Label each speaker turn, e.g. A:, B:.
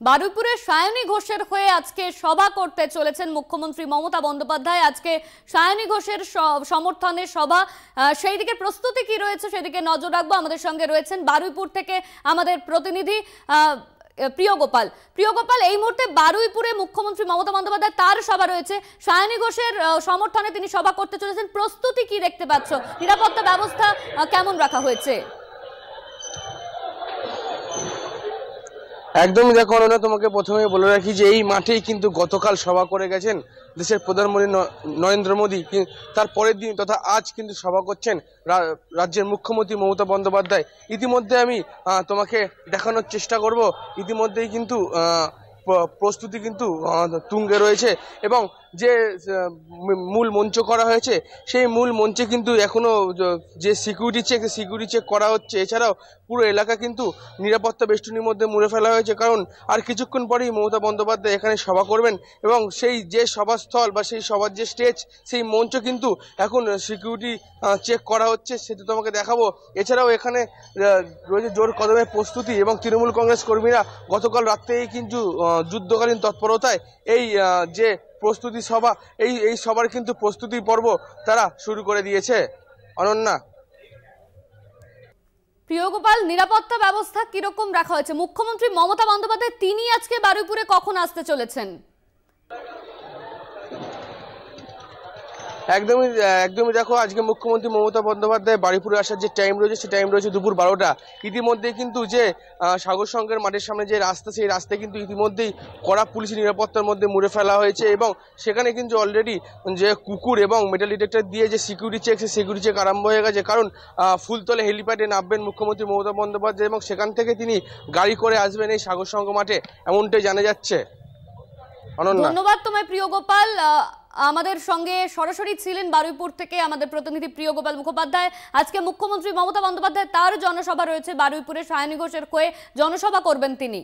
A: বারুইপুরে সায়নী ঘোষের হয়ে আজকে সভা করতে চলেছেন মুখ্যমন্ত্রী মমতা বন্দ্যোপাধ্যায়। আজকে সায়নী ঘোষের সমর্থনে সভা, সেই দিকে প্রস্তুতি কি রয়েছে সেদিকে নজর রাখবো। আমাদের সঙ্গে রয়েছেন বারুইপুর থেকে আমাদের প্রতিনিধি প্রিয়গোপাল। এই মুহূর্তে বারুইপুরে মুখ্যমন্ত্রী মমতা বন্দ্যোপাধ্যায় তার সভা রয়েছে, সায়নী ঘোষের সমর্থনে তিনি সভা করতে চলেছেন। প্রস্তুতি কি দেখতে পাচ্ছ? নিরাপত্তা ব্যবস্থা কেমন রাখা হয়েছে?
B: একদমই দেখো অনন্যা, তোমাকে প্রথমে বলে রাখি যে এই মাঠেই কিন্তু গতকাল সভা করে গেছেন দেশের প্রধানমন্ত্রী নরেন্দ্র মোদী। তার পরের দিন তথা আজ কিন্তু সভা করছেন রাজ্যের মুখ্যমন্ত্রী মমতা বন্দ্যোপাধ্যায়। ইতিমধ্যে আমি তোমাকে দেখানোর চেষ্টা করব, ইতিমধ্যেই কিন্তু প্রস্তুতি কিন্তু তুঙ্গে রয়েছে এবং যে মূল মঞ্চ করা হয়েছে সেই মূল মঞ্চে কিন্তু এখনো যে সিকিউরিটি চেক করা হচ্ছে। এছাড়াও পুরো এলাকা কিন্তু নিরাপত্তা বেষ্টনীর মধ্যে মুড়ে ফেলা হয়েছে, কারণ আর কিছুক্ষণ পরেই মমতা বন্দ্যোপাধ্যায় এখানে সভা করবেন এবং সেই যে সভাস্থল বা সেই সভার যে স্টেজ, সেই মঞ্চ কিন্তু এখন সিকিউরিটি চেক করা হচ্ছে, সেটা তোমাকে দেখাবো। এছাড়াও এখানে রয়েছে জোর কদমের প্রস্তুতি এবং তৃণমূল কংগ্রেস কর্মীরা গতকাল রাত্রেই কিন্তু যুদ্ধকালীন তৎপরতায় এই যে প্রস্তুতি সভা, এই সভার কিন্তু প্রস্তুতি পর্ব তারা শুরু করে দিয়েছে। অনন্যা।
A: প্রিয়গোপাল, নিরাপত্তা ব্যবস্থা কিরকম রাখা হয়েছে? মুখ্যমন্ত্রী মমতা বন্দ্যোপাধ্যায় তিনি আজকে বারুইপুরে কখন আসতে চলেছেন?
B: একদমই দেখো, আজকে মুখ্যমন্ত্রী মমতা বন্দ্যোপাধ্যায় বারুইপুরে আসার যে টাইম রয়েছে সে টাইম রয়েছে দুপুর 12টা। ইতিমধ্যে কিন্তু যে সাগর সংঘের মাঠের সামনে যে রাস্তা, সেই রাস্তায় কিন্তু ইতিমধ্যেই কড়া পুলিশি নিরাপত্তার মধ্যে মুড়ে ফেলা হয়েছে এবং সেখানে কিন্তু অলরেডি যে কুকুর এবং মেটাল ডিটেক্টর দিয়ে যে সিকিউরিটি চেক, সেই সিকিউরিটি চেক আরম্ভ হয়ে গেছে। কারণ ফুলতলে হেলিপ্যাডে নামবেন মুখ্যমন্ত্রী মমতা বন্দ্যোপাধ্যায় এবং সেখান থেকে তিনি গাড়ি করে আসবেন এই সাগর সংঘ মাঠে, এমনটাই জানা যাচ্ছে।
A: ধন্যবাদ তোমায় প্রিয়গোপাল। আমাদের সঙ্গে সরাসরি ছিলেন বারুইপুর থেকে আমাদের প্রতিনিধি প্রিয়গোপাল মুখোপাধ্যায়। আজকে মুখ্যমন্ত্রী মমতা বন্দ্যোপাধ্যায় তার জনসভা রয়েছে বারুইপুরে, সায়নী ঘোষের হয়ে জনসভা করবেন তিনি।